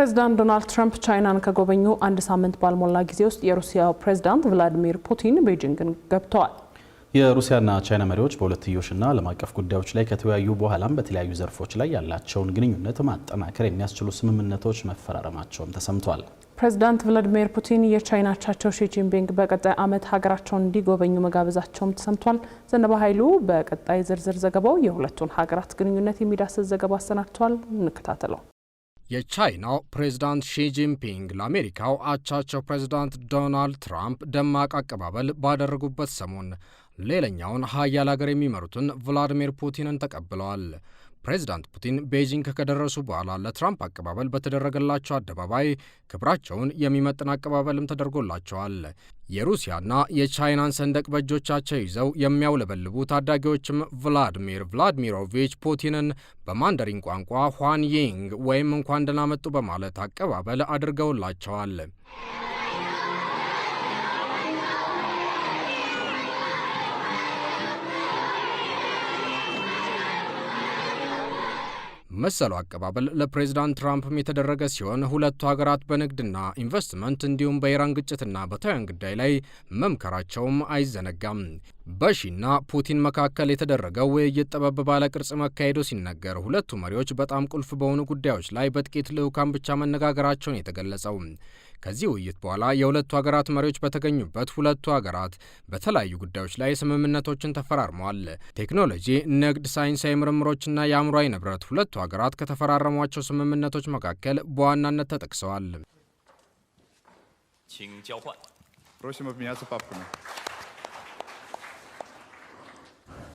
ፕሬዝዳንት ዶናልድ ትራምፕ ቻይናን ከጎበኙ አንድ ሳምንት ባልሞላ ጊዜ ውስጥ የሩሲያው ፕሬዝዳንት ቭላዲሚር ፑቲን ቤጂንግን ገብተዋል። የሩሲያና ቻይና መሪዎች በሁለትዮሽና ዓለም አቀፍ ጉዳዮች ላይ ከተወያዩ በኋላም በተለያዩ ዘርፎች ላይ ያላቸውን ግንኙነት ማጠናከር የሚያስችሉ ስምምነቶች መፈራረማቸውም ተሰምቷል። ፕሬዝዳንት ቭላዲሚር ፑቲን የቻይና አቻቸው ሺ ጂንፒንግ በቀጣይ ዓመት ሀገራቸውን እንዲጎበኙ መጋበዛቸውም ተሰምቷል። ዘነበ ኃይሉ በቀጣይ ዝርዝር ዘገባው የሁለቱን ሀገራት ግንኙነት የሚዳስስ ዘገባ አሰናድቷል። እንከታተለው። የቻይናው ፕሬዝዳንት ሺ ጂንፒንግ ለአሜሪካው አቻቸው ፕሬዝዳንት ዶናልድ ትራምፕ ደማቅ አቀባበል ባደረጉበት ሰሞን ሌላኛውን ሀያል ሀገር የሚመሩትን ቭላዲሚር ፑቲንን ተቀብለዋል። ፕሬዝዳንት ፑቲን ቤጂንግ ከደረሱ በኋላ ለትራምፕ አቀባበል በተደረገላቸው አደባባይ ክብራቸውን የሚመጥን አቀባበልም ተደርጎላቸዋል። የሩሲያና የቻይናን ሰንደቅ በእጆቻቸው ይዘው የሚያውለበልቡ ታዳጊዎችም ቭላዲሚር ቭላዲሚሮቪች ፑቲንን በማንደሪን ቋንቋ ሁዋን ይንግ ወይም እንኳን ደህና መጡ በማለት አቀባበል አድርገውላቸዋል። መሰሉ አቀባበል ለፕሬዝዳንት ትራምፕም የተደረገ ሲሆን ሁለቱ ሀገራት በንግድና ኢንቨስትመንት እንዲሁም በኢራን ግጭትና በታይዋን ጉዳይ ላይ መምከራቸውም አይዘነጋም። በሺና ፑቲን መካከል የተደረገው ውይይት ጠበብ ባለ ቅርጽ መካሄዱ ሲነገር ሁለቱ መሪዎች በጣም ቁልፍ በሆኑ ጉዳዮች ላይ በጥቂት ልዑካን ብቻ መነጋገራቸውን የተገለጸው። ከዚህ ውይይት በኋላ የሁለቱ ሀገራት መሪዎች በተገኙበት ሁለቱ ሀገራት በተለያዩ ጉዳዮች ላይ ስምምነቶችን ተፈራርመዋል። ቴክኖሎጂ፣ ንግድ፣ ሳይንሳዊ ምርምሮችና የአእምሯዊ ንብረት ሁለቱ ሀገራት ከተፈራረሟቸው ስምምነቶች መካከል በዋናነት ተጠቅሰዋል።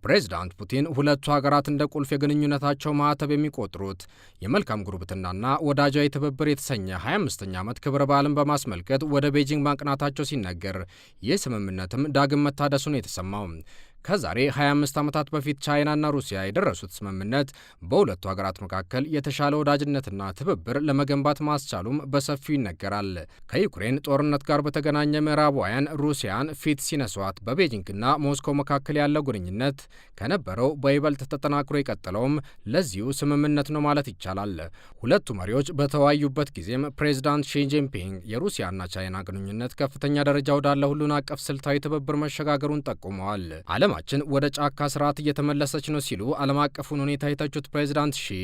ፕሬዝዳንት ፑቲን ሁለቱ ሀገራት እንደ ቁልፍ የግንኙነታቸው ማዕተብ የሚቆጥሩት የመልካም ጉርብትናና ወዳጃዊ ትብብር የተሰኘ 25ኛ ዓመት ክብረ በዓልን በማስመልከት ወደ ቤጂንግ ማቅናታቸው ሲነገር ይህ ስምምነትም ዳግም መታደሱን የተሰማው ከዛሬ 25 ዓመታት በፊት ቻይናና ሩሲያ የደረሱት ስምምነት በሁለቱ ሀገራት መካከል የተሻለ ወዳጅነትና ትብብር ለመገንባት ማስቻሉም በሰፊው ይነገራል። ከዩክሬን ጦርነት ጋር በተገናኘ ምዕራባውያን ሩሲያን ፊት ሲነሷት በቤጂንግና ሞስኮ መካከል ያለው ግንኙነት ከነበረው በይበልጥ ተጠናክሮ የቀጠለውም ለዚሁ ስምምነት ነው ማለት ይቻላል። ሁለቱ መሪዎች በተወያዩበት ጊዜም ፕሬዝዳንት ሺ ጂንፒንግ የሩሲያና ቻይና ግንኙነት ከፍተኛ ደረጃ ወዳለ ሁሉን አቀፍ ስልታዊ ትብብር መሸጋገሩን ጠቁመዋል። ዓለማችን ወደ ጫካ ስርዓት እየተመለሰች ነው ሲሉ ዓለም አቀፉን ሁኔታ የተቹት ፕሬዝዳንት ሺ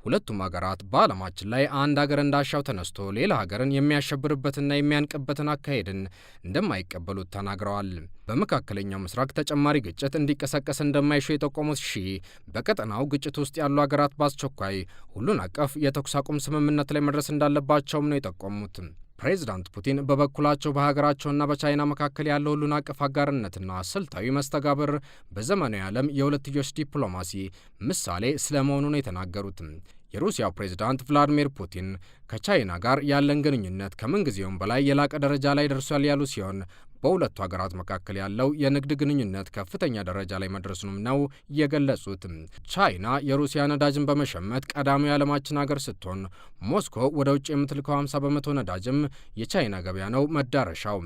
ሁለቱም ሀገራት በዓለማችን ላይ አንድ ሀገር እንዳሻው ተነስቶ ሌላ ሀገርን የሚያሸብርበትና የሚያንቅበትን አካሄድን እንደማይቀበሉት ተናግረዋል። በመካከለኛው ምስራቅ ተጨማሪ ግጭት እንዲቀሰቀስ እንደማይሹ የጠቆሙት ሺ በቀጠናው ግጭት ውስጥ ያሉ ሀገራት በአስቸኳይ ሁሉን አቀፍ የተኩስ አቁም ስምምነት ላይ መድረስ እንዳለባቸውም ነው የጠቆሙት። ፕሬዝዳንት ፑቲን በበኩላቸው በሀገራቸውና በቻይና መካከል ያለው ሁሉን አቀፍ አጋርነትና ስልታዊ መስተጋብር በዘመናዊ ዓለም የሁለትዮሽ ዲፕሎማሲ ምሳሌ ስለመሆኑ ነው የተናገሩት። የሩሲያው ፕሬዝዳንት ቭላዲሚር ፑቲን ከቻይና ጋር ያለን ግንኙነት ከምንጊዜውም በላይ የላቀ ደረጃ ላይ ደርሷል ያሉ ሲሆን በሁለቱ ሀገራት መካከል ያለው የንግድ ግንኙነት ከፍተኛ ደረጃ ላይ መድረሱንም ነው የገለጹት። ቻይና የሩሲያ ነዳጅን በመሸመት ቀዳሚው የዓለማችን ሀገር ስትሆን ሞስኮ ወደ ውጭ የምትልከው 50 በመቶ ነዳጅም የቻይና ገበያ ነው መዳረሻው።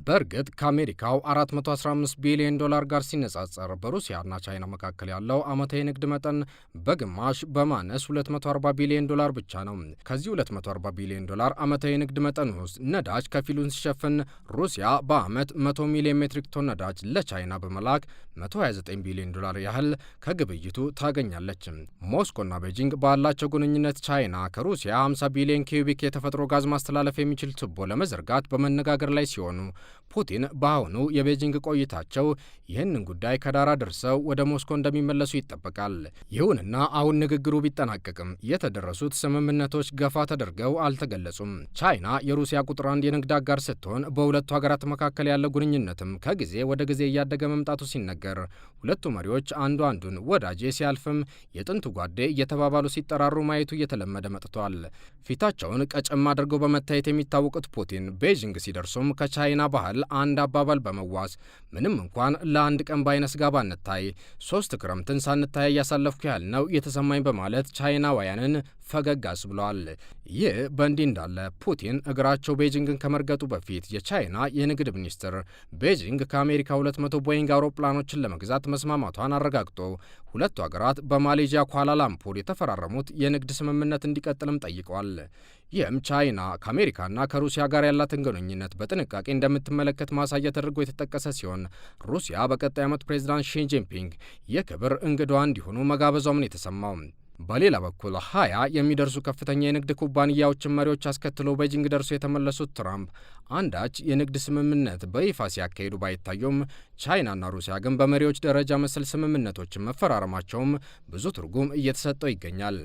በእርግጥ ከአሜሪካው $415 ቢሊዮን ጋር ሲነጻጸር በሩሲያና ቻይና መካከል ያለው ዓመታዊ ንግድ መጠን በግማሽ በማነስ $240 ቢሊዮን ብቻ ነው። ከዚህ $240 ቢሊዮን ዓመታዊ ንግድ መጠን ውስጥ ነዳጅ ከፊሉን ሲሸፍን ሩሲያ በዓመት 100 ሚሊዮን ሜትሪክ ቶን ነዳጅ ለቻይና በመላክ $129 ቢሊዮን ያህል ከግብይቱ ታገኛለች። ሞስኮና ቤጂንግ ባላቸው ግንኙነት ቻይና ከሩሲያ 50 ቢሊዮን ኪዩቢክ የተፈጥሮ ጋዝ ማስተላለፍ የሚችል ቱቦ ለመዘርጋት በመነጋገር ላይ ሲሆኑ ፑቲን በአሁኑ የቤጂንግ ቆይታቸው ይህንን ጉዳይ ከዳር አድርሰው ወደ ሞስኮ እንደሚመለሱ ይጠበቃል። ይሁንና አሁን ንግግሩ ቢጠናቀቅም የተደረሱት ስምምነቶች ገፋ ተደርገው አልተገለጹም። ቻይና የሩሲያ ቁጥር 1 የንግድ አጋር ስትሆን በሁለቱ ሀገራት መካከል ያለው ግንኙነትም ከጊዜ ወደ ጊዜ እያደገ መምጣቱ ሲነገር ሁለቱ መሪዎች አንዱ አንዱን ወዳጄ ሲያልፍም የጥንቱ ጓዴ እየተባባሉ ሲጠራሩ ማየቱ እየተለመደ መጥቷል። ፊታቸውን ቀጨም አድርገው በመታየት የሚታወቁት ፑቲን ቤጂንግ ሲደርሱም ከቻይና ባህል አንድ አባባል በመዋስ ምንም እንኳን ለአንድ ቀን ባይነስጋ ባንታይ 3 ክረምትን ሳንታይ ያሳለፍኩ ያህል ነው የተሰማኝ በማለት ቻይናውያንን ፈገግ አስብለዋል። ይህ በእንዲህ እንዳለ ፑቲን እግራቸው ቤጂንግን ከመርገጡ በፊት የቻይና የንግድ ሚኒስትር ቤጂንግ ከአሜሪካ 200 ቦይንግ አውሮፕላኖችን ለመግዛት መስማማቷን አረጋግጦ ሁለቱ ሀገራት በማሌዥያ ኳላላምፑር የተፈራረሙት የንግድ ስምምነት እንዲቀጥልም ጠይቀዋል። ይህም ቻይና ከአሜሪካና ከሩሲያ ጋር ያላትን ግንኙነት በጥንቃቄ እንደምትመለከት ማሳያ ተደርጎ የተጠቀሰ ሲሆን ሩሲያ በቀጣይ ዓመት ፕሬዚዳንት ሺጂንፒንግ የክብር እንግዳዋ እንዲሆኑ መጋበዟም የተሰማው። በሌላ በኩል 20 የሚደርሱ ከፍተኛ የንግድ ኩባንያዎችን መሪዎች አስከትለው ቤጂንግ ደርሶ የተመለሱት ትራምፕ አንዳች የንግድ ስምምነት በይፋ ሲያካሂዱ ባይታዩም ቻይናና ሩሲያ ግን በመሪዎች ደረጃ መሰል ስምምነቶችን መፈራረማቸውም ብዙ ትርጉም እየተሰጠው ይገኛል።